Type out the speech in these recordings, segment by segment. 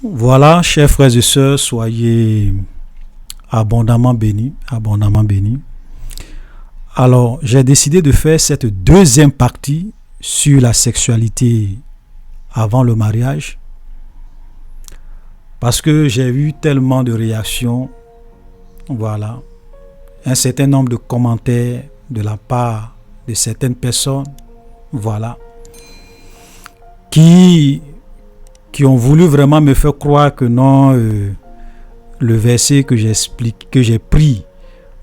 Voilà, chers frères et sœurs, soyez abondamment bénis, abondamment bénis. Alors, j'ai décidé de faire cette deuxième partie sur la sexualité avant le mariage parce que j'ai eu tellement de réactions, voilà, un certain nombre de commentaires de la part de certaines personnes, voilà, qui ont voulu vraiment me faire croire que non, le verset que j'ai pris,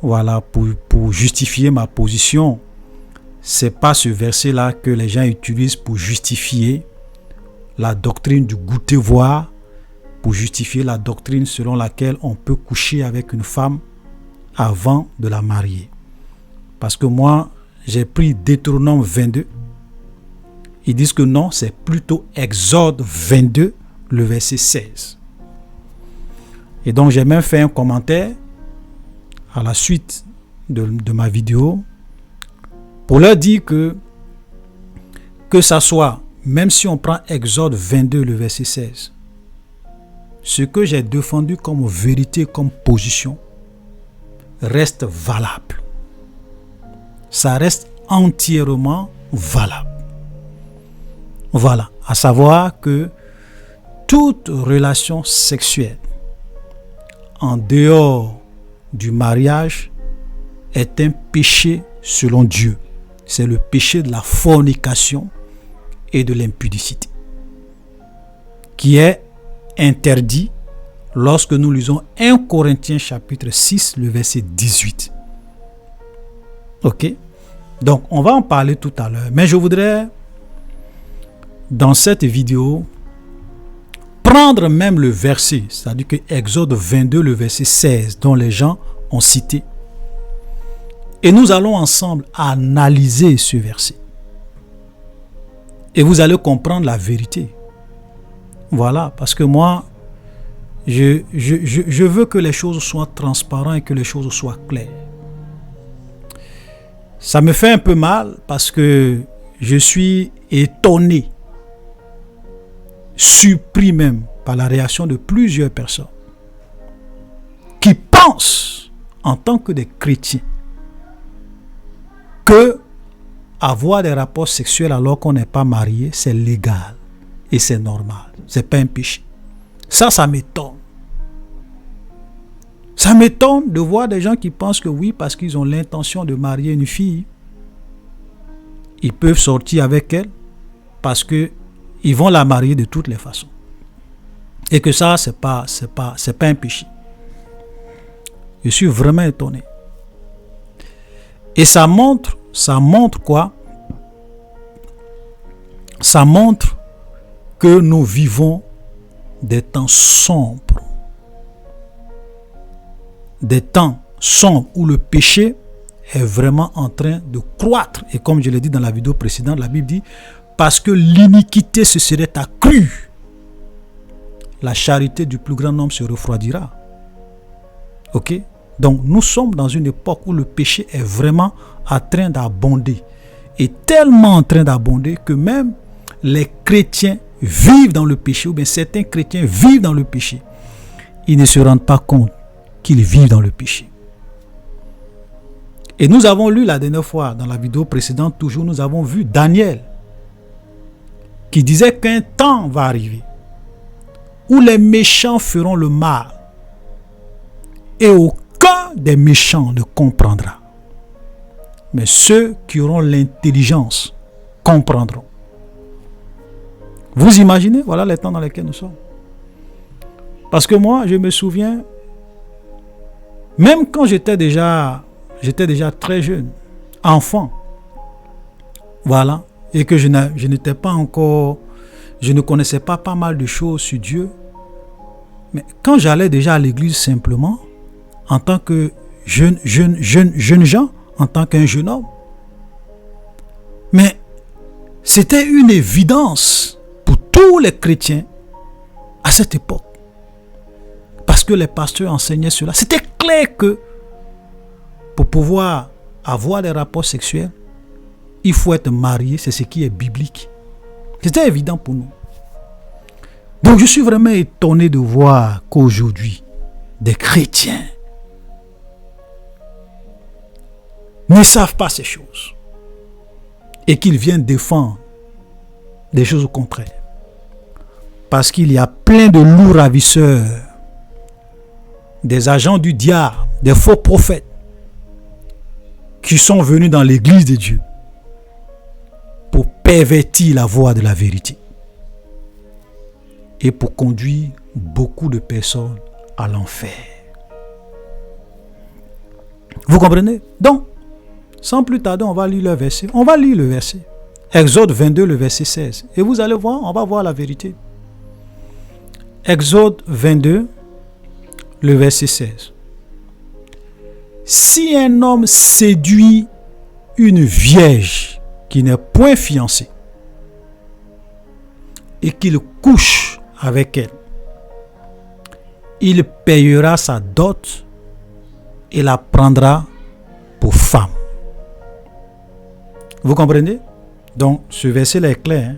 voilà, pour justifier ma position, c'est pas ce verset-là que les gens utilisent pour justifier la doctrine du goûter voir, pour justifier la doctrine selon laquelle on peut coucher avec une femme avant de la marier. Parce que moi, j'ai pris Deutéronome 22. Ils disent que non, c'est plutôt Exode 22, le verset 16. Et donc, j'ai même fait un commentaire à la suite de ma vidéo pour leur dire que ça soit, même si on prend Exode 22, le verset 16, ce que j'ai défendu comme vérité, comme position, reste valable. Ça reste entièrement valable. Voilà, à savoir que toute relation sexuelle en dehors du mariage est un péché selon Dieu. C'est le péché de la fornication et de l'impudicité qui est interdit lorsque nous lisons 1 Corinthiens chapitre 6, le verset 18. Ok? Donc, on va en parler tout à l'heure. Mais je voudrais, dans cette vidéo, prendre même le verset, c'est-à-dire que Exode 22, le verset 16, dont les gens ont cité. Et nous allons ensemble analyser ce verset. Et vous allez comprendre la vérité. Voilà, parce que moi, je veux que les choses soient transparentes et que les choses soient claires. Ça me fait un peu mal parce que je suis étonné, surpris même par la réaction de plusieurs personnes qui pensent en tant que des chrétiens que avoir des rapports sexuels alors qu'on n'est pas marié, c'est légal et c'est normal. C'est pas un péché. Ça m'étonne. Ça m'étonne de voir des gens qui pensent que oui, parce qu'ils ont l'intention de marier une fille, ils peuvent sortir avec elle parce que ils vont la marier de toutes les façons. Et que ça, c'est pas un péché. Je suis vraiment étonné. Et ça montre quoi? Ça montre que nous vivons des temps sombres. Des temps sombres où le péché est vraiment en train de croître. Et comme je l'ai dit dans la vidéo précédente, la Bible dit, parce que l'iniquité se serait accrue, la charité du plus grand nombre se refroidira. Ok? Donc nous sommes dans une époque où le péché est vraiment en train d'abonder. Et tellement en train d'abonder que même les chrétiens vivent dans le péché, ou bien certains chrétiens vivent dans le péché. Ils ne se rendent pas compte qu'ils vivent dans le péché. Et nous avons lu la dernière fois, dans la vidéo précédente, toujours, nous avons vu Daniel qui disait qu'un temps va arriver où les méchants feront le mal et aucun des méchants ne comprendra. Mais ceux qui auront l'intelligence comprendront. Vous imaginez, voilà les temps dans lesquels nous sommes. Parce que moi, je me souviens, même quand j'étais déjà très jeune, enfant, voilà, et que je n'étais pas encore, je ne connaissais pas mal de choses sur Dieu, mais quand j'allais déjà à l'église simplement, en tant que jeune gens, en tant qu'un jeune homme, mais c'était une évidence pour tous les chrétiens à cette époque. Parce que les pasteurs enseignaient cela. C'était clair que pour pouvoir avoir des rapports sexuels, il faut être marié, c'est ce qui est biblique. C'était évident pour nous. Donc je suis vraiment étonné de voir qu'aujourd'hui, des chrétiens ne savent pas ces choses et qu'ils viennent défendre des choses au contraire. Parce qu'il y a plein de loups ravisseurs, des agents du diable, des faux prophètes qui sont venus dans l'église de Dieu pour pervertir la voie de la vérité et pour conduire beaucoup de personnes à l'enfer. Vous comprenez? Donc, sans plus tarder, on va lire le verset. On va lire le verset. Exode 22, le verset 16. Et vous allez voir, on va voir la vérité. Exode 22, le verset 16. Si un homme séduit une vierge qui n'est point fiancée et qu'il couche avec elle, il payera sa dot et la prendra pour femme. Vous comprenez? Donc, ce verset-là est clair.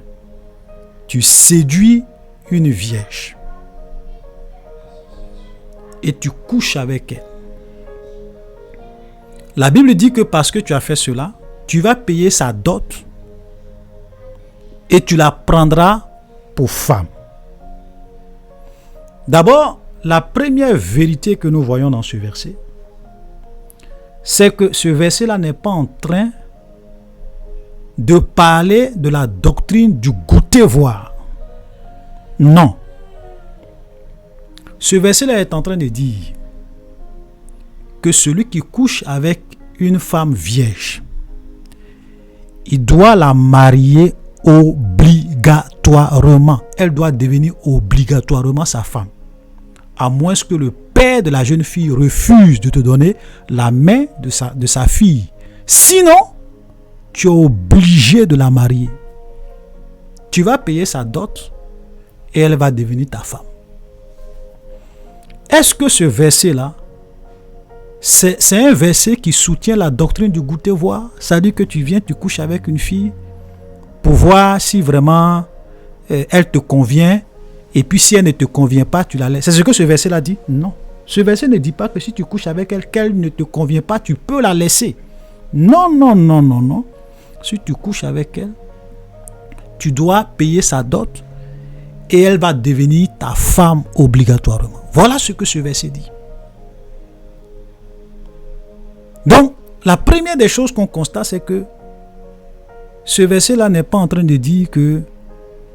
Tu séduis une vierge et tu couches avec elle. La Bible dit que parce que tu as fait cela, tu vas payer sa dot et tu la prendras pour femme. D'abord, la première vérité que nous voyons dans ce verset, c'est que ce verset-là n'est pas en train de parler de la doctrine du goûter-voir. Non. Ce verset-là est en train de dire que celui qui couche avec une femme vierge, il doit la marier obligatoirement. Elle doit devenir obligatoirement sa femme. À moins que le père de la jeune fille refuse de te donner la main de sa fille. Sinon, tu es obligé de la marier. Tu vas payer sa dot et elle va devenir ta femme. Est-ce que ce verset-là, c'est un verset qui soutient la doctrine du goûter-voir? C'est-à-dire que tu viens, tu couches avec une fille pour voir si vraiment elle te convient, et puis si elle ne te convient pas, tu la laisses. C'est ce que ce verset-là dit? Non. Ce verset ne dit pas que si tu couches avec elle, qu'elle ne te convient pas, tu peux la laisser. Non, non, non, non, non. Si tu couches avec elle, tu dois payer sa dot et elle va devenir ta femme obligatoirement. Voilà ce que ce verset dit. Donc, la première des choses qu'on constate, c'est que ce verset-là n'est pas en train de dire que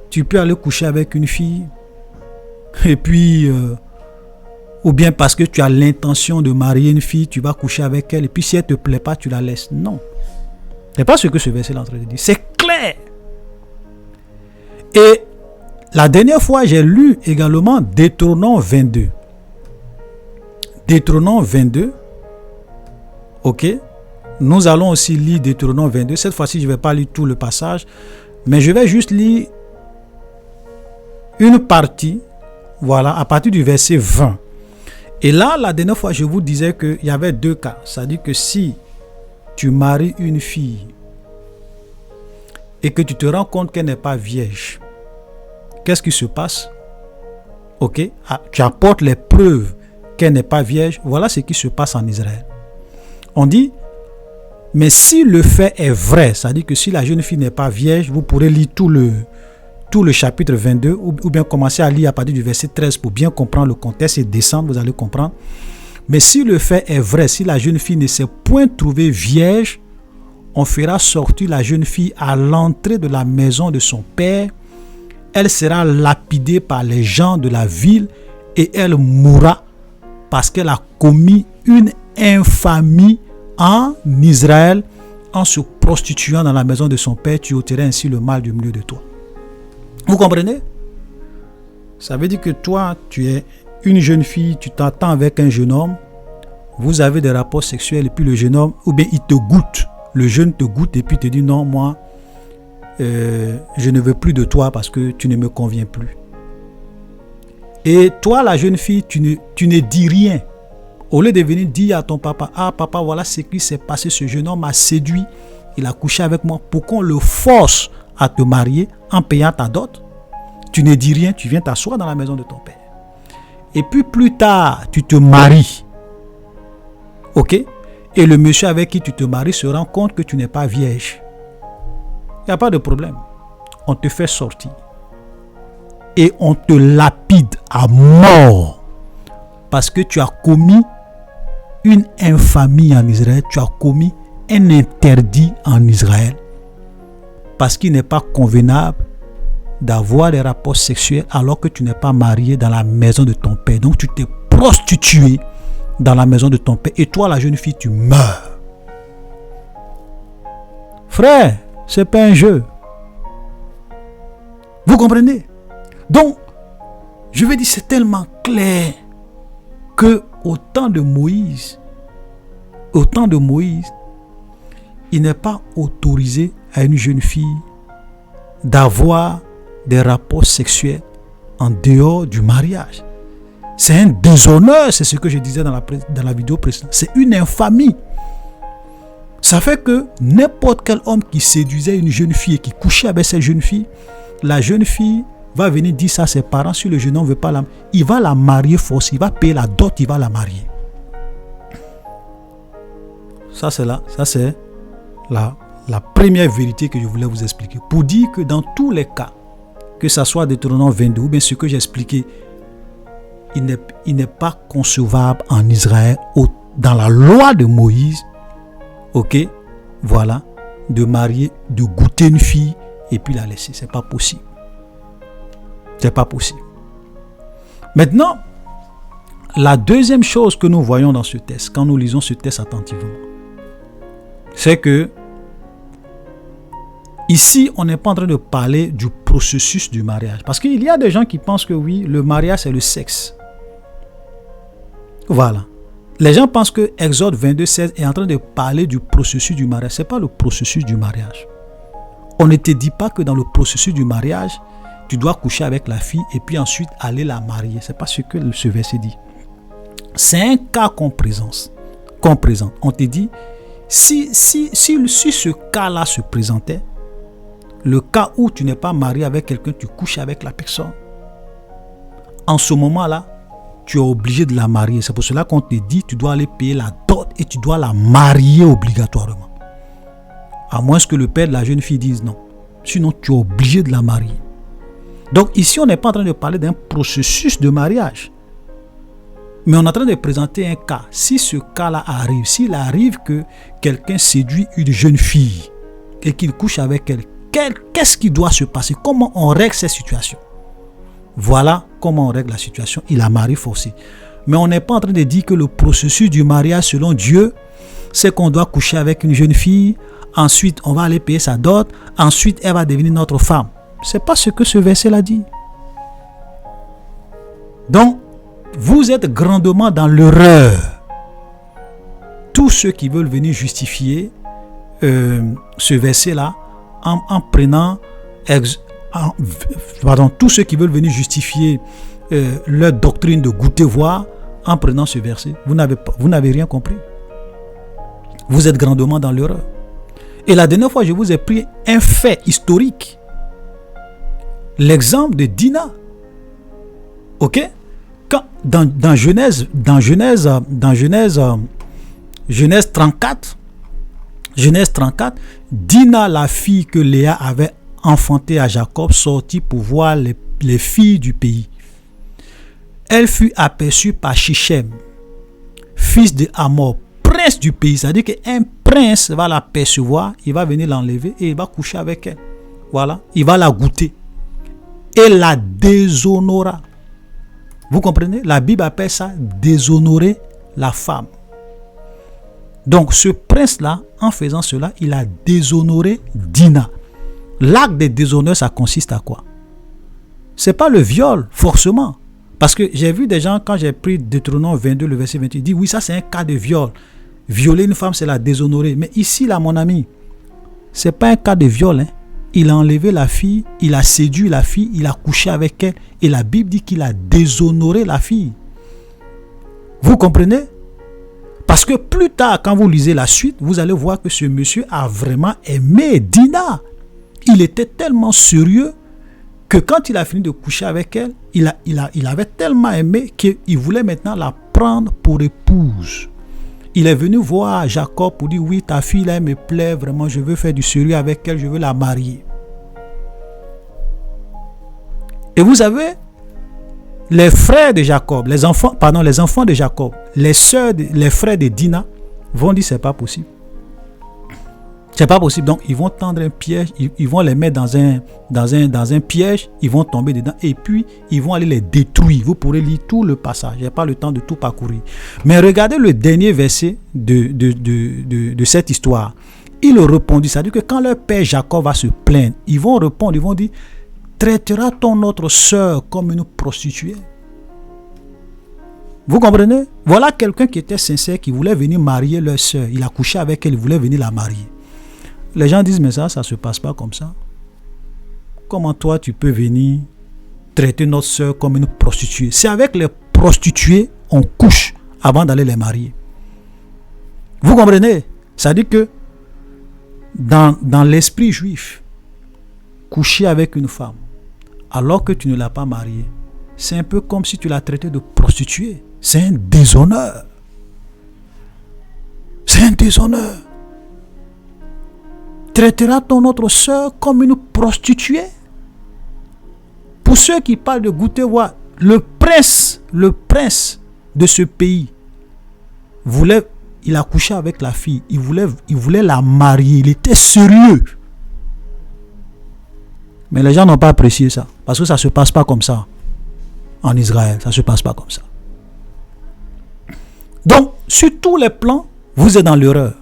tu peux aller coucher avec une fille et puis, ou bien parce que tu as l'intention de marier une fille, tu vas coucher avec elle et puis si elle ne te plaît pas, tu la laisses. Non. Ce n'est pas ce que ce verset est en train de dire. C'est clair. Et la dernière fois, j'ai lu également Deutéronome 22. Deutéronome 22. Ok. Nous allons aussi lire Deutéronome 22. Cette fois-ci, je ne vais pas lire tout le passage, mais je vais juste lire une partie, voilà, à partir du verset 20. Et là, la dernière fois, je vous disais qu'il y avait deux cas. C'est-à-dire que si tu maries une fille et que tu te rends compte qu'elle n'est pas vierge, qu'est-ce qui se passe? Ok, tu apportes les preuves qu'elle n'est pas vierge. Voilà ce qui se passe en Israël. On dit, mais si le fait est vrai, c'est-à-dire que si la jeune fille n'est pas vierge, vous pourrez lire tout le chapitre 22 ou bien commencer à lire à partir du verset 13 pour bien comprendre le contexte et descendre, vous allez comprendre. Mais si le fait est vrai, si la jeune fille ne s'est point trouvée vierge, on fera sortir la jeune fille à l'entrée de la maison de son père. Elle sera lapidée par les gens de la ville et elle mourra parce qu'elle a commis une infamie en Israël en se prostituant dans la maison de son père. Tu ôteras ainsi le mal du milieu de toi. Vous comprenez? Ça veut dire que toi, tu es une jeune fille, tu t'entends avec un jeune homme, vous avez des rapports sexuels et puis le jeune homme, ou bien il te goûte, le jeune te goûte et puis te dit non, moi, je ne veux plus de toi parce que tu ne me conviens plus. Et toi, la jeune fille, tu ne dis rien. Au lieu de venir dire à ton papa, ah papa, voilà ce qui s'est passé, ce jeune homme m'a séduit, il a couché avec moi, pour qu'on le force à te marier en payant ta dot. Tu ne dis rien, tu viens t'asseoir dans la maison de ton père. Et puis plus tard, tu te maries. Ok? Et le monsieur avec qui tu te maries se rend compte que tu n'es pas vierge. Il n'y a pas de problème. On te fait sortir. Et on te lapide à mort. Parce que tu as commis une infamie en Israël. Tu as commis un interdit en Israël. Parce qu'il n'est pas convenable d'avoir des rapports sexuels alors que tu n'es pas marié dans la maison de ton père. Donc tu t'es prostitué dans la maison de ton père. Et toi, la jeune fille, tu meurs. Frère, c'est pas un jeu. Vous comprenez? Donc, je veux dire, c'est tellement clair que au temps de Moïse, il n'est pas autorisé à une jeune fille d'avoir des rapports sexuels en dehors du mariage. C'est un déshonneur, c'est ce que je disais dans la vidéo précédente. C'est une infamie. Ça fait que n'importe quel homme qui séduisait une jeune fille et qui couchait avec cette jeune fille, la jeune fille va venir dire ça à ses parents. Si le jeune homme ne veut pas il va la marier forcément, il va payer la dot, il va la marier. Ça c'est la première vérité que je voulais vous expliquer. Pour dire que dans tous les cas, que ça soit Deutéronome 22 ou bien ce que j'ai expliqué, il n'est pas concevable en Israël, dans la loi de Moïse, ok, voilà, de marier, de goûter une fille et puis la laisser. C'est pas possible. C'est pas possible. Maintenant, la deuxième chose que nous voyons dans ce texte, quand nous lisons ce texte attentivement, c'est que ici, on n'est pas en train de parler du processus du mariage. Parce qu'il y a des gens qui pensent que oui, le mariage, c'est le sexe. Voilà. Les gens pensent que Exode 22:16 est en train de parler du processus du mariage. Ce n'est pas le processus du mariage. On ne te dit pas que dans le processus du mariage, tu dois coucher avec la fille et puis ensuite aller la marier. Ce n'est pas ce que ce verset dit. C'est un cas qu'on présente. On te dit, si ce cas-là se présentait, le cas où tu n'es pas marié avec quelqu'un, tu couches avec la personne, en ce moment-là, tu es obligé de la marier. C'est pour cela qu'on te dit, tu dois aller payer la dot et tu dois la marier obligatoirement. À moins que le père de la jeune fille dise non. Sinon, tu es obligé de la marier. Donc ici, on n'est pas en train de parler d'un processus de mariage. Mais on est en train de présenter un cas. Si ce cas-là arrive, s'il arrive que quelqu'un séduit une jeune fille et qu'il couche avec elle, qu'est-ce qui doit se passer? Comment on règle cette situation? Voilà comment on règle la situation. Il a marié forcé. Mais on n'est pas en train de dire que le processus du mariage selon Dieu, c'est qu'on doit coucher avec une jeune fille, ensuite on va aller payer sa dot, ensuite elle va devenir notre femme. C'est pas ce que ce verset-là dit. Donc, vous êtes grandement dans l'erreur. Tous ceux qui veulent venir justifier ce verset-là en prenant tous ceux qui veulent venir justifier leur doctrine de goûter voir en prenant ce verset, vous n'avez rien compris. Vous êtes grandement dans l'erreur. Et la dernière fois, je vous ai pris un fait historique. L'exemple de Dina. Ok? Quand, dans Genèse 34, Dina, la fille que Léa avait enfantée à Jacob, sortit pour voir les filles du pays. Elle fut aperçue par Shichem, fils de Hamor, prince du pays. C'est-à-dire qu'un prince va l'apercevoir, il va venir l'enlever et il va coucher avec elle. Voilà, il va la goûter et la déshonora. Vous comprenez? La Bible appelle ça déshonorer la femme. Donc ce prince-là, en faisant cela, il a déshonoré Dina. L'acte de déshonneur, ça consiste à quoi? C'est pas le viol, forcément. Parce que j'ai vu des gens, quand j'ai pris Deutéronome 22, le verset 28, ils disent oui, ça c'est un cas de viol. Violer une femme, c'est la déshonorer. Mais ici, là, mon ami, c'est pas un cas de viol. Il a enlevé la fille, il a séduit la fille, il a couché avec elle. Et la Bible dit qu'il a déshonoré la fille. Vous comprenez? Parce que plus tard, quand vous lisez la suite, vous allez voir que ce monsieur a vraiment aimé Dina. Il était tellement sérieux que quand il a fini de coucher avec elle, il avait tellement aimé qu'il voulait maintenant la prendre pour épouse. Il est venu voir Jacob pour dire, oui, ta fille là, elle me plaît vraiment, je veux faire du sérieux avec elle, je veux la marier. Et vous avez les frères de Jacob, les enfants de Jacob, les frères de Dina vont dire, c'est pas possible. C'est pas possible. Donc, ils vont tendre un piège, ils vont les mettre dans un piège, ils vont tomber dedans et puis ils vont aller les détruire. Vous pourrez lire tout le passage. Je n'ai pas le temps de tout parcourir. Mais regardez le dernier verset de cette histoire. Il répondit, c'est-à-dire que quand leur père Jacob va se plaindre, ils vont répondre, ils vont dire, traitera-t-on notre sœur comme une prostituée? Vous comprenez? Voilà quelqu'un qui était sincère, qui voulait venir marier leur sœur. Il a couché avec elle, il voulait venir la marier. Les gens disent, mais ça ne se passe pas comme ça. Comment toi, tu peux venir traiter notre sœur comme une prostituée? C'est avec les prostituées, on couche avant d'aller les marier. Vous comprenez? C'est-à-dire que dans l'esprit juif, coucher avec une femme, alors que tu ne l'as pas mariée, c'est un peu comme si tu l'as traitée de prostituée. C'est un déshonneur. C'est un déshonneur. Traitera-t-on notre sœur comme une prostituée? Pour ceux qui parlent de goûter, voir, le prince de ce pays il a couché avec la fille, il voulait la marier, il était sérieux. Mais les gens n'ont pas apprécié ça, parce que ça ne se passe pas comme ça. En Israël, ça ne se passe pas comme ça. Donc, sur tous les plans, vous êtes dans l'erreur.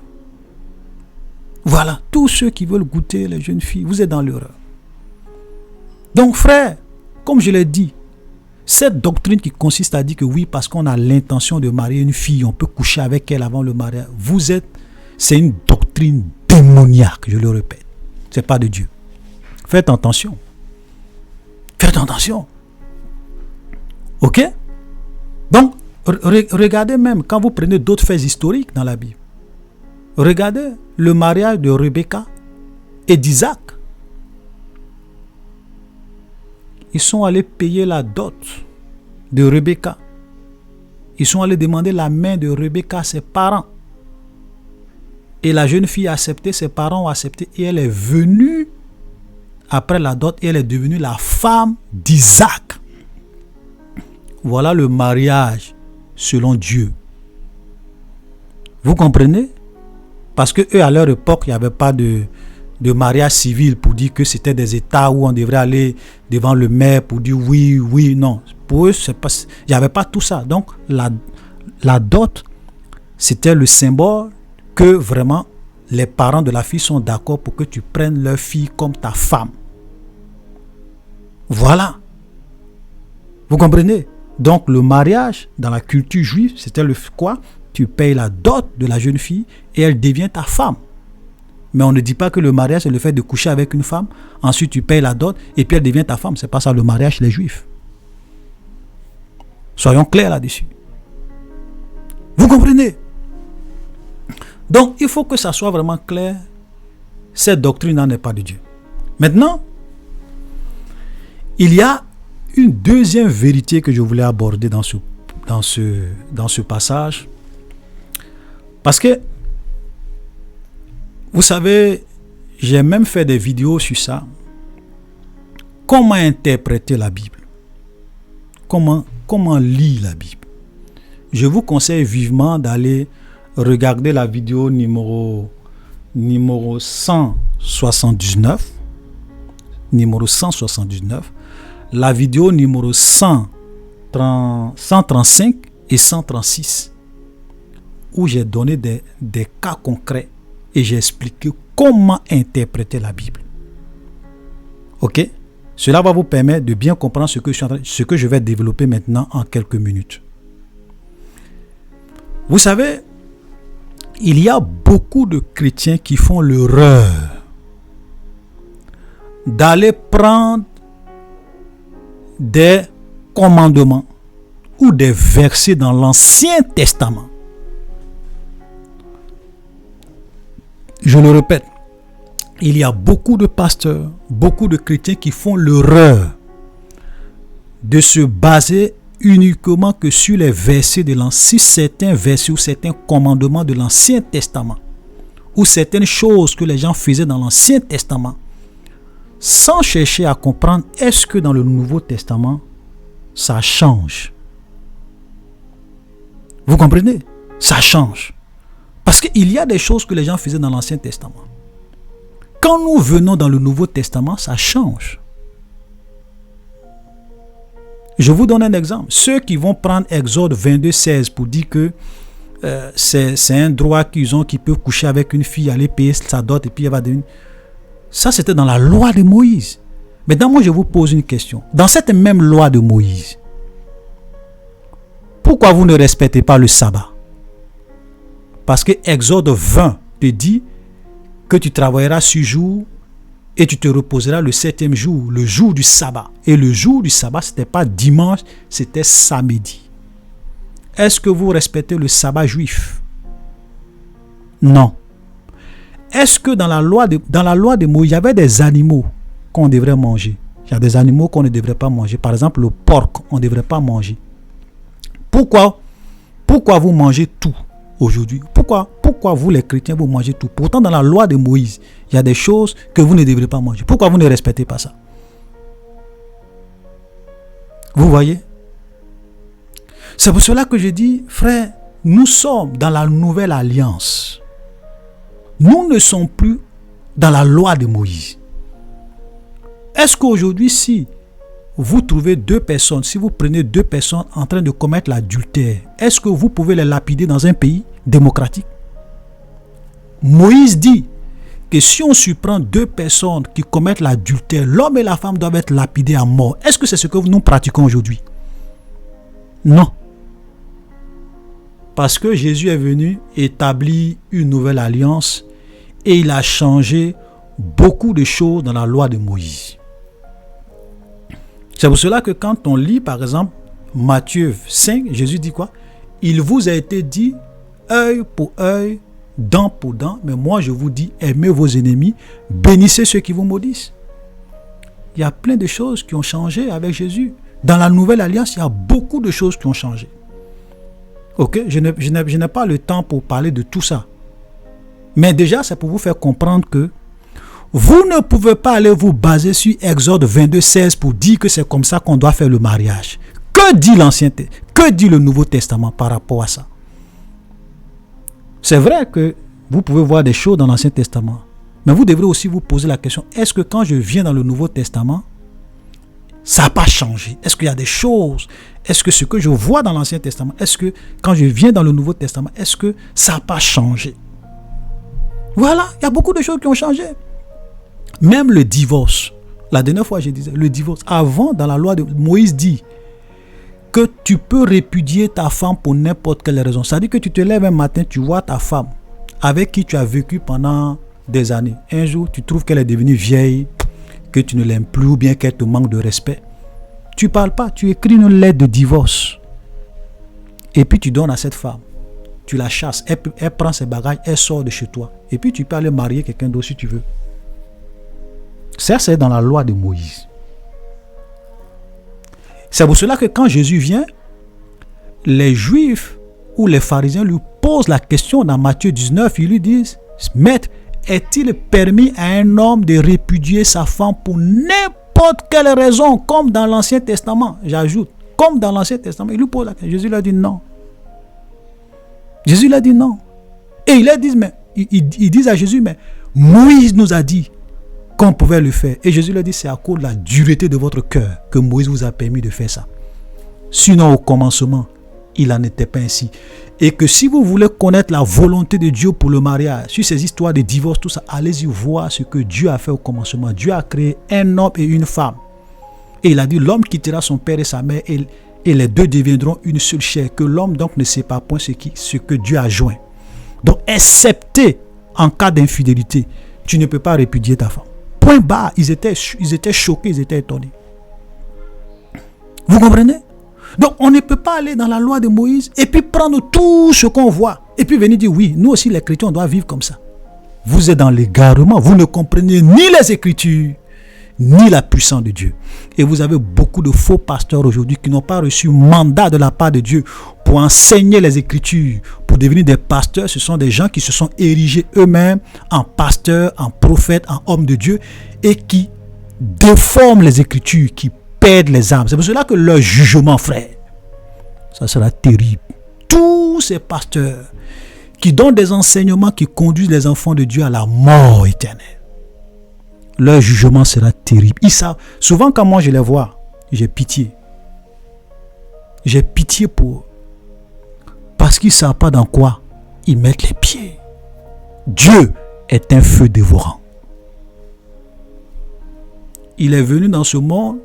Voilà, tous ceux qui veulent goûter les jeunes filles, vous êtes dans l'erreur. Donc, frère, comme je l'ai dit, cette doctrine qui consiste à dire que oui, parce qu'on a l'intention de marier une fille, on peut coucher avec elle avant le mariage, c'est une doctrine démoniaque, je le répète. Ce n'est pas de Dieu. Faites attention. Faites attention. Ok? Donc, regardez même, quand vous prenez d'autres faits historiques dans la Bible, regardez le mariage de Rebecca et d'Isaac. Ils sont allés payer la dot de Rebecca. Ils sont allés demander la main de Rebecca à ses parents. Et la jeune fille a accepté, ses parents ont accepté, et elle est venue après la dot et elle est devenue la femme d'Isaac. Voilà le mariage selon Dieu. Vous comprenez? Parce que eux, à leur époque, il n'y avait pas de mariage civil pour dire que c'était des États où on devrait aller devant le maire pour dire oui, oui, non. Pour eux, il n'y avait pas tout ça. Donc, la dot, c'était le symbole que vraiment les parents de la fille sont d'accord pour que tu prennes leur fille comme ta femme. Voilà. Vous comprenez? Donc, le mariage, dans la culture juive, c'était le quoi? Tu payes la dot de la jeune fille et elle devient ta femme. Mais on ne dit pas que le mariage, c'est le fait de coucher avec une femme. Ensuite, tu payes la dot et puis elle devient ta femme. C'est pas ça le mariage, les juifs. Soyons clairs là-dessus. Vous comprenez? Donc, il faut que ça soit vraiment clair. Cette doctrine n'en est pas de Dieu. Maintenant, il y a une deuxième vérité que je voulais aborder dans ce passage. Parce que, vous savez, j'ai même fait des vidéos sur ça. Comment interpréter la Bible? Comment lire la Bible? Je vous conseille vivement d'aller regarder la vidéo numéro 179. Numéro 179. La vidéo numéro 135 et 136. Où j'ai donné des cas concrets et j'ai expliqué comment interpréter la Bible. Ok? Cela va vous permettre de bien comprendre ce que je vais développer maintenant en quelques minutes. Vous savez, il y a beaucoup de chrétiens qui font l'erreur d'aller prendre des commandements ou des versets dans l'Ancien Testament. Je le répète, il y a beaucoup de pasteurs, beaucoup de chrétiens qui font l'erreur de se baser uniquement que sur les versets de l'Ancien, certains versets ou certains commandements de l'Ancien Testament, ou certaines choses que les gens faisaient dans l'Ancien Testament, sans chercher à comprendre est-ce que dans le Nouveau Testament, ça change. Vous comprenez? Ça change. Parce qu'il y a des choses que les gens faisaient dans l'Ancien Testament. Quand nous venons dans le Nouveau Testament, ça change. Je vous donne un exemple. Ceux qui vont prendre Exode 22:16 pour dire que c'est un droit qu'ils ont, qu'ils peuvent coucher avec une fille, aller payer sa dot et puis elle va devenir... Ça, c'était dans la loi de Moïse. Maintenant, moi, je vous pose une question. Dans cette même loi de Moïse, pourquoi vous ne respectez pas le sabbat? Parce que Exode 20 te dit que tu travailleras 6 jours et tu te reposeras le 7e jour, le jour du sabbat. Et le jour du sabbat, ce n'était pas dimanche, c'était samedi. Est-ce que vous respectez le sabbat juif? Non. Est-ce que dans la loi de Moïse, il y avait des animaux qu'on devrait manger? Il y a des animaux qu'on ne devrait pas manger. Par exemple, le porc, on ne devrait pas manger. Pourquoi vous mangez tout aujourd'hui? Pourquoi vous, les chrétiens, vous mangez tout? Pourtant, dans la loi de Moïse, il y a des choses que vous ne devrez pas manger. Pourquoi vous ne respectez pas ça? Vous voyez? C'est pour cela que je dis, frère, nous sommes dans la nouvelle alliance. Nous ne sommes plus dans la loi de Moïse. Est-ce qu'aujourd'hui, si vous trouvez 2 personnes, si vous prenez 2 personnes en train de commettre l'adultère, est-ce que vous pouvez les lapider dans un pays démocratique? Moïse dit que si on surprend 2 personnes qui commettent l'adultère, l'homme et la femme doivent être lapidés à mort. Est-ce que c'est ce que nous pratiquons aujourd'hui? Non. Parce que Jésus est venu établir une nouvelle alliance et il a changé beaucoup de choses dans la loi de Moïse. C'est pour cela que quand on lit par exemple Matthieu 5, Jésus dit quoi? Il vous a été dit œil pour œil, dent pour dent, mais moi je vous dis aimez vos ennemis, bénissez ceux qui vous maudissent. Il y a plein de choses qui ont changé avec Jésus. Dans la nouvelle alliance, il y a beaucoup de choses qui ont changé. Ok, je n'ai pas le temps pour parler de tout ça. Mais déjà, c'est pour vous faire comprendre que vous ne pouvez pas aller vous baser sur Exode 22:16 pour dire que c'est comme ça qu'on doit faire le mariage. Que dit l'Ancien Testament? Que dit le Nouveau Testament par rapport à ça? C'est vrai que vous pouvez voir des choses dans l'Ancien Testament, mais vous devrez aussi vous poser la question, est-ce que quand je viens dans le Nouveau Testament, ça n'a pas changé? Est-ce qu'il y a des choses? Est-ce que ce que je vois dans l'Ancien Testament, est-ce que quand je viens dans le Nouveau Testament, est-ce que ça n'a pas changé? Voilà, il y a beaucoup de choses qui ont changé. Même le divorce. La dernière fois, je disais, le divorce. Avant, dans la loi de Moïse dit que tu peux répudier ta femme pour n'importe quelle raison. Ça veut dire que tu te lèves un matin, tu vois ta femme avec qui tu as vécu pendant des années. Un jour, tu trouves qu'elle est devenue vieille, que tu ne l'aimes plus ou bien qu'elle te manque de respect. Tu ne parles pas, tu écris une lettre de divorce. Et puis tu donnes à cette femme. Tu la chasses, elle prend ses bagages, elle sort de chez toi. Et puis tu peux aller marier quelqu'un d'autre si tu veux. Ça, c'est dans la loi de Moïse. C'est pour cela que quand Jésus vient, les Juifs ou les pharisiens lui posent la question dans Matthieu 19. Ils lui disent, Maître, est-il permis à un homme de répudier sa femme pour n'importe quelle raison, comme dans l'Ancien Testament? J'ajoute, comme dans l'Ancien Testament. Il lui pose la question. Jésus lui a dit non. Jésus lui a dit non. Et ils disent à Jésus, mais Moïse nous a dit qu'on pouvait le faire. Et Jésus leur dit, c'est à cause de la dureté de votre cœur que Moïse vous a permis de faire ça. Sinon, au commencement, il n'en était pas ainsi. Et que si vous voulez connaître la volonté de Dieu pour le mariage, sur ces histoires de divorce, tout ça, allez-y voir ce que Dieu a fait au commencement. Dieu a créé un homme et une femme. Et il a dit, l'homme quittera son père et sa mère et les deux deviendront une seule chair. Que l'homme donc ne sait pas point ce que Dieu a joint. Donc, excepté en cas d'infidélité, tu ne peux pas répudier ta femme. Point barre, ils étaient choqués, ils étaient étonnés. Vous comprenez? Donc, on ne peut pas aller dans la loi de Moïse et puis prendre tout ce qu'on voit et puis venir dire, oui, nous aussi les chrétiens, on doit vivre comme ça. Vous êtes dans l'égarement, vous ne comprenez ni les Écritures ni la puissance de Dieu. Et vous avez beaucoup de faux pasteurs aujourd'hui qui n'ont pas reçu mandat de la part de Dieu pour enseigner les Écritures, pour devenir des pasteurs. Ce sont des gens qui se sont érigés eux-mêmes en pasteurs, en prophètes, en hommes de Dieu et qui déforment les Écritures, qui perdent les âmes. C'est pour cela que leur jugement, frère, ça sera terrible. Tous ces pasteurs qui donnent des enseignements qui conduisent les enfants de Dieu à la mort éternelle, leur jugement sera terrible. Ils savent. Souvent quand moi je les vois, j'ai pitié. J'ai pitié pour eux. Parce qu'ils ne savent pas dans quoi ils mettent les pieds. Dieu est un feu dévorant. Il est venu dans ce monde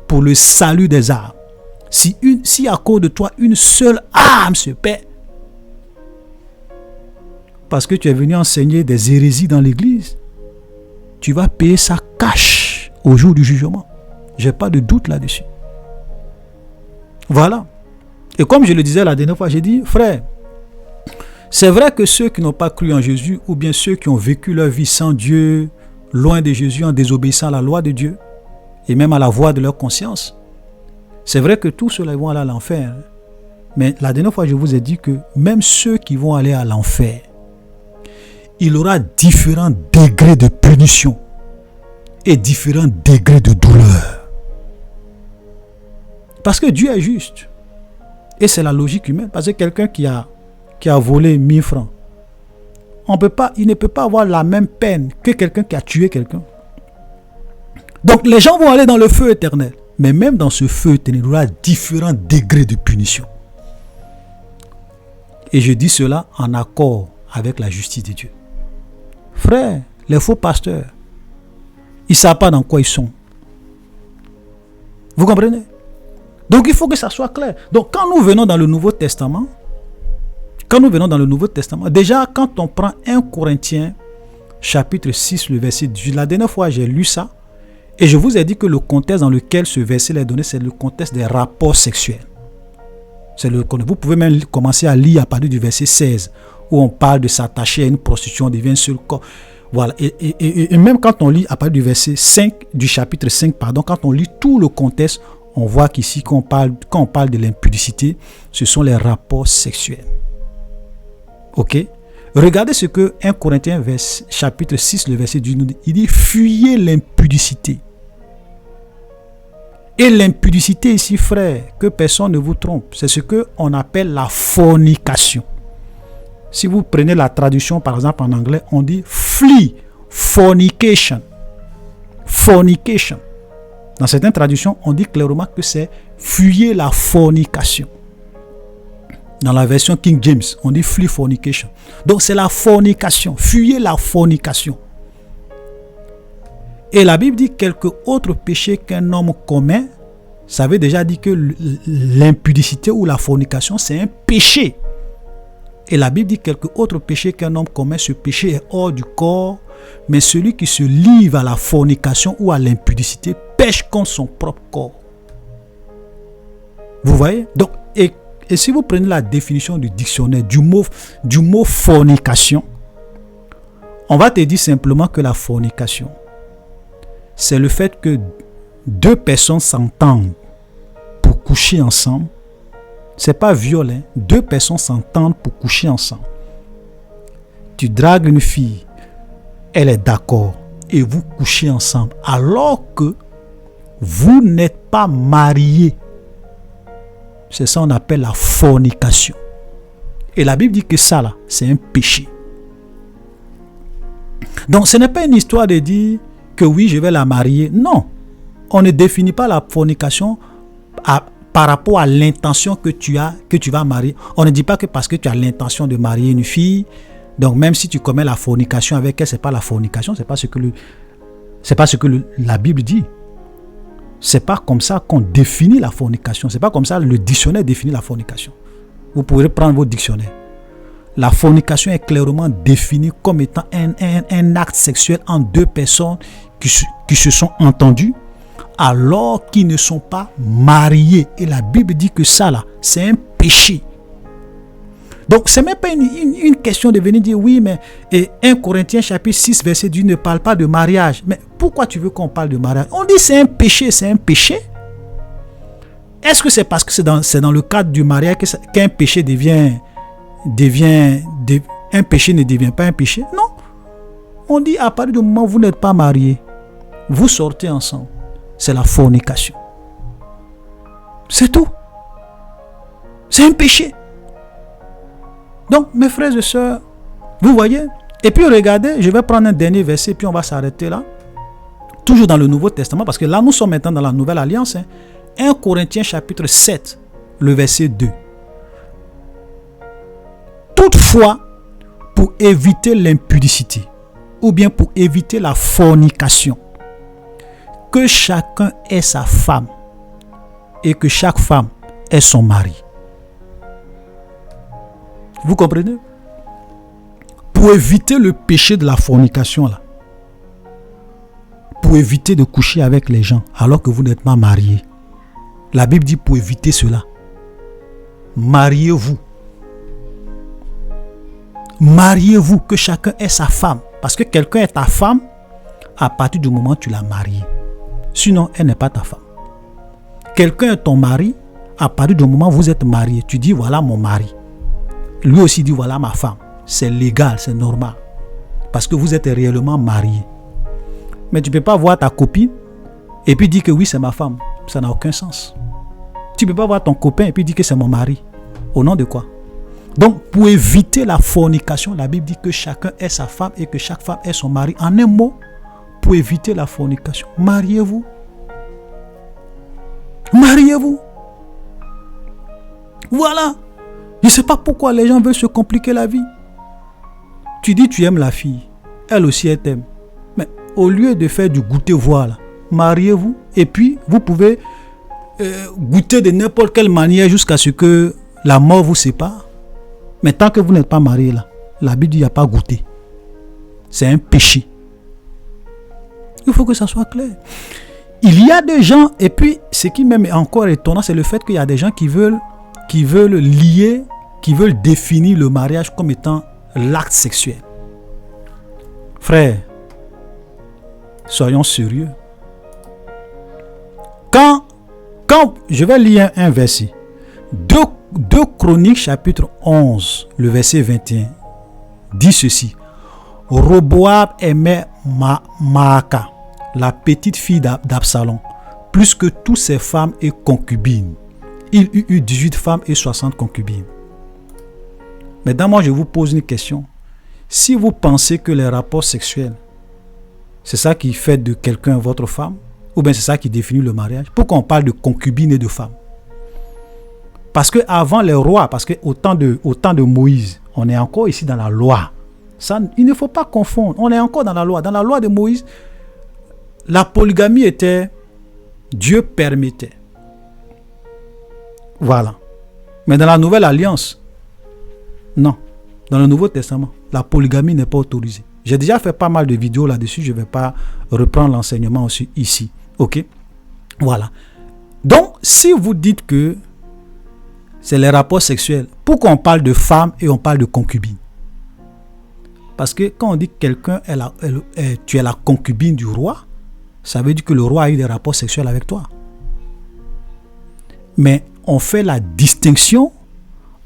pour le salut des âmes. Si à cause de toi, une seule âme se perd, parce que tu es venu enseigner des hérésies dans l'église, tu vas payer ça cash au jour du jugement. Je n'ai pas de doute là-dessus. Voilà. Et comme je le disais la dernière fois, j'ai dit, frère, c'est vrai que ceux qui n'ont pas cru en Jésus, ou bien ceux qui ont vécu leur vie sans Dieu, loin de Jésus, en désobéissant à la loi de Dieu, et même à la voix de leur conscience, c'est vrai que tous ceux-là vont aller à l'enfer. Mais la dernière fois, je vous ai dit que même ceux qui vont aller à l'enfer, il aura différents degrés de punition et différents degrés de douleur. Parce que Dieu est juste. Et c'est la logique humaine. Parce que quelqu'un qui a volé 1000 francs, il ne peut pas avoir la même peine que quelqu'un qui a tué quelqu'un. Donc les gens vont aller dans le feu éternel. Mais même dans ce feu éternel, il y aura différents degrés de punition. Et je dis cela en accord avec la justice de Dieu. Frère, les faux pasteurs, ils ne savent pas dans quoi ils sont. Vous comprenez? Donc il faut que ça soit clair. Donc quand nous venons dans le Nouveau Testament, déjà quand on prend 1 Corinthiens chapitre 6, le verset 18, la dernière fois j'ai lu ça, et je vous ai dit que le contexte dans lequel ce verset est donné, c'est le contexte des rapports sexuels. Vous pouvez même commencer à lire à partir du verset 16, où on parle de s'attacher à une prostitution, on devient un seul corps. Voilà. Et même quand on lit à partir du verset 5, du chapitre 5, quand on lit tout le contexte, on voit qu'ici, quand on parle de l'impudicité, ce sont les rapports sexuels. Ok? Regardez ce que 1 Corinthiens chapitre 6, le verset 18 nous dit. Il dit, fuyez l'impudicité. Et l'impudicité ici, frère, que personne ne vous trompe, c'est ce qu'on appelle la fornication. Si vous prenez la traduction, par exemple en anglais, on dit flee, fornication. Fornication. Dans certaines traductions, on dit clairement que c'est fuyez la fornication. Dans la version King James, on dit flee fornication. Donc c'est la fornication. Fuyez la fornication. Et la Bible dit quelque autre péché qu'un homme commet. Ça veut déjà dire que l'impudicité ou la fornication, c'est un péché. Et la Bible dit quelque autre péché qu'un homme commet. Ce péché est hors du corps. Mais celui qui se livre à la fornication ou à l'impudicité pêche contre son propre corps. Vous voyez? Donc, et si vous prenez la définition du dictionnaire du mot fornication, on va te dire simplement que la fornication, c'est le fait que deux personnes s'entendent pour coucher ensemble. C'est pas violent. Deux personnes s'entendent pour coucher ensemble. Tu dragues une fille, elle est d'accord et vous couchez ensemble alors que vous n'êtes pas mariés. C'est ça qu'on appelle la fornication. Et la Bible dit que ça là, c'est un péché. Donc ce n'est pas une histoire de dire que oui, je vais la marier. Non. On ne définit pas la fornication par rapport à l'intention que tu vas marier. On ne dit pas que parce que tu as l'intention de marier une fille, donc même si tu commets la fornication avec elle, c'est pas la fornication, c'est pas ce que la Bible dit. C'est pas comme ça qu'on définit la fornication. C'est pas comme ça le dictionnaire définit la fornication. Vous pourrez prendre votre dictionnaire. La fornication est clairement définie comme étant un acte sexuel entre deux personnes qui se sont entendues alors qu'ils ne sont pas mariés. Et la Bible dit que ça là, c'est un péché. Donc, ce n'est même pas une question de venir dire oui, mais 1 Corinthiens chapitre 6, verset 10 ne parle pas de mariage. Mais pourquoi tu veux qu'on parle de mariage? On dit c'est un péché, c'est un péché. Est-ce que c'est parce que c'est dans le cadre du mariage qu'un péché un péché ne devient pas un péché? Non. On dit à partir du moment où vous n'êtes pas mariés, vous sortez ensemble. C'est la fornication. C'est tout. C'est un péché. Donc, mes frères et sœurs, vous voyez? Et puis, regardez, je vais prendre un dernier verset, puis on va s'arrêter là. Toujours dans le Nouveau Testament, parce que là, nous sommes maintenant dans la Nouvelle Alliance. 1 Corinthiens chapitre 7, le verset 2. Toutefois, pour éviter l'impudicité, ou bien pour éviter la fornication, que chacun ait sa femme, et que chaque femme ait son mari. Vous comprenez? Pour éviter le péché de la fornication là. Pour éviter de coucher avec les gens alors que vous n'êtes pas mariés. La Bible dit pour éviter cela. Mariez-vous. Mariez-vous, que chacun ait sa femme. Parce que quelqu'un est ta femme à partir du moment où tu l'as mariée. Sinon, elle n'est pas ta femme. Quelqu'un est ton mari à partir du moment où vous êtes mariés. Tu dis voilà mon mari. Lui aussi dit voilà ma femme. C'est légal, c'est normal. Parce que vous êtes réellement mariés. Mais tu ne peux pas voir ta copine et puis dire que oui c'est ma femme. Ça n'a aucun sens. Tu ne peux pas voir ton copain et puis dire que c'est mon mari. Au nom de quoi? Donc pour éviter la fornication, la Bible dit que chacun ait sa femme et que chaque femme ait son mari. En un mot, pour éviter la fornication, mariez-vous. Mariez-vous. Voilà. Je ne sais pas pourquoi les gens veulent se compliquer la vie. Tu dis tu aimes la fille. Elle aussi elle t'aime. Mais au lieu de faire du goûter voir, mariez-vous. Et puis vous pouvez goûter de n'importe quelle manière jusqu'à ce que la mort vous sépare. Mais tant que vous n'êtes pas marié là, la Bible dit il n'y a pas goûter. C'est un péché. Il faut que ça soit clair. Il y a des gens, et puis ce qui même est encore étonnant, c'est le fait qu'il y a des gens qui veulent lier, qui veulent définir le mariage comme étant l'acte sexuel. Frère, soyons sérieux. Quand je vais lire un verset, 2 Chroniques chapitre 11, le verset 21, dit ceci. Roboab aimait Maaka, la petite fille d'Absalom, plus que toutes ses femmes et concubines. Il eut 18 femmes et 60 concubines. Maintenant, moi, je vous pose une question. Si vous pensez que les rapports sexuels, c'est ça qui fait de quelqu'un votre femme, ou bien c'est ça qui définit le mariage, pourquoi on parle de concubines et de femmes? Parce que avant les rois, parce que au temps de Moïse, on est encore ici dans la loi. Ça, il ne faut pas confondre. On est encore dans la loi. Dans la loi de Moïse, la polygamie était, Dieu permettait. Voilà. Mais dans la Nouvelle Alliance, non. Dans le Nouveau Testament, la polygamie n'est pas autorisée. J'ai déjà fait pas mal de vidéos là-dessus. Je ne vais pas reprendre l'enseignement aussi ici. Ok? Voilà. Donc, si vous dites que c'est les rapports sexuels, pourquoi on parle de femmes et on parle de concubines? Parce que quand on dit que quelqu'un, tu es la concubine du roi, ça veut dire que le roi a eu des rapports sexuels avec toi. Mais on fait la distinction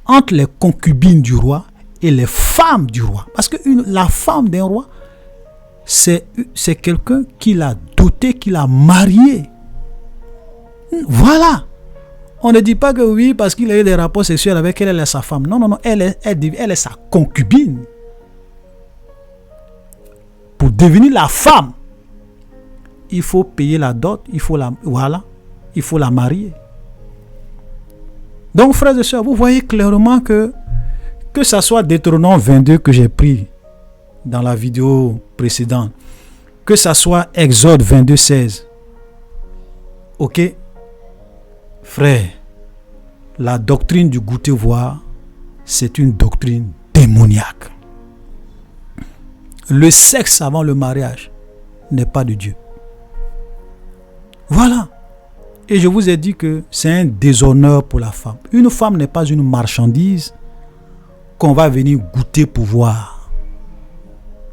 entre les concubines du roi et les femmes du roi. Parce que la femme d'un roi, c'est quelqu'un qui l'a doté, qui l'a marié. Voilà. On ne dit pas que oui, parce qu'il a eu des rapports sexuels avec elle, elle est sa femme. Non, non, non, elle est sa concubine. Pour devenir la femme, il faut payer la dot, il faut la marier. Donc, frères et sœurs, vous voyez clairement que ça soit Deutéronome 22 que j'ai pris dans la vidéo précédente, que ça soit Exode 22, 16. Ok? Frère, la doctrine du goûter-voir, c'est une doctrine démoniaque. Le sexe avant le mariage n'est pas de Dieu. Voilà. Et je vous ai dit que c'est un déshonneur pour la femme. Une femme n'est pas une marchandise qu'on va venir goûter pour voir.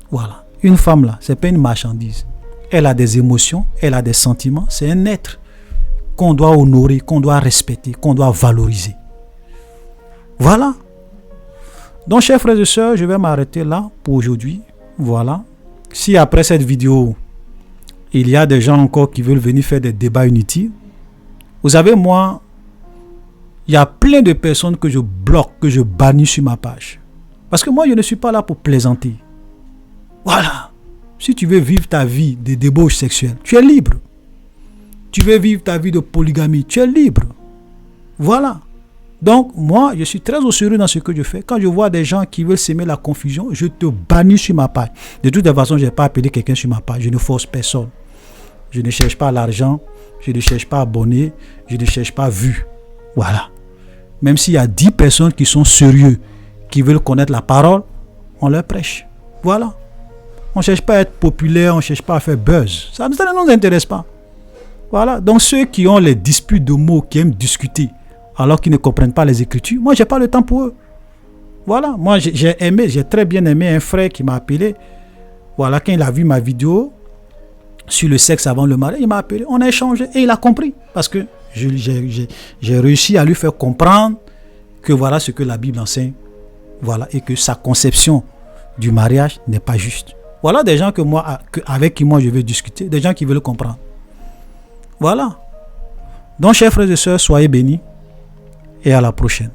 Voilà. Une femme là, c'est pas une marchandise. Elle a des émotions, elle a des sentiments. C'est un être qu'on doit honorer, qu'on doit respecter, qu'on doit valoriser. Voilà. Donc, chers frères et sœurs, je vais m'arrêter là pour aujourd'hui. Voilà. Si après cette vidéo, il y a des gens encore qui veulent venir faire des débats inutiles, vous savez, moi, il y a plein de personnes que je bloque, que je bannis sur ma page. Parce que moi, je ne suis pas là pour plaisanter. Voilà. Si tu veux vivre ta vie de débauche sexuelle, tu es libre. Tu veux vivre ta vie de polygamie, tu es libre. Voilà. Donc, moi, je suis très au sérieux dans ce que je fais. Quand je vois des gens qui veulent s'aimer la confusion, je te bannis sur ma page. De toute façon, je n'ai pas appelé quelqu'un sur ma page. Je ne force personne. Je ne cherche pas l'argent. Je ne cherche pas abonné. Je ne cherche pas vue. Voilà. Même s'il y a 10 personnes qui sont sérieux, qui veulent connaître la parole, on leur prêche. Voilà. On ne cherche pas à être populaire, on ne cherche pas à faire buzz. Ça ne nous intéresse pas. Voilà. Donc, ceux qui ont les disputes de mots, qui aiment discuter, alors qu'ils ne comprennent pas les Écritures, moi, je n'ai pas le temps pour eux. Voilà. Moi, j'ai très bien aimé un frère qui m'a appelé. Voilà, quand il a vu ma vidéo sur le sexe avant le mariage, il m'a appelé. On a échangé et il a compris. Parce que j'ai réussi à lui faire comprendre que voilà ce que la Bible enseigne. Voilà. Et que sa conception du mariage n'est pas juste. Voilà des gens avec qui moi je veux discuter, des gens qui veulent comprendre. Voilà. Donc, chers frères et sœurs, soyez bénis et à la prochaine.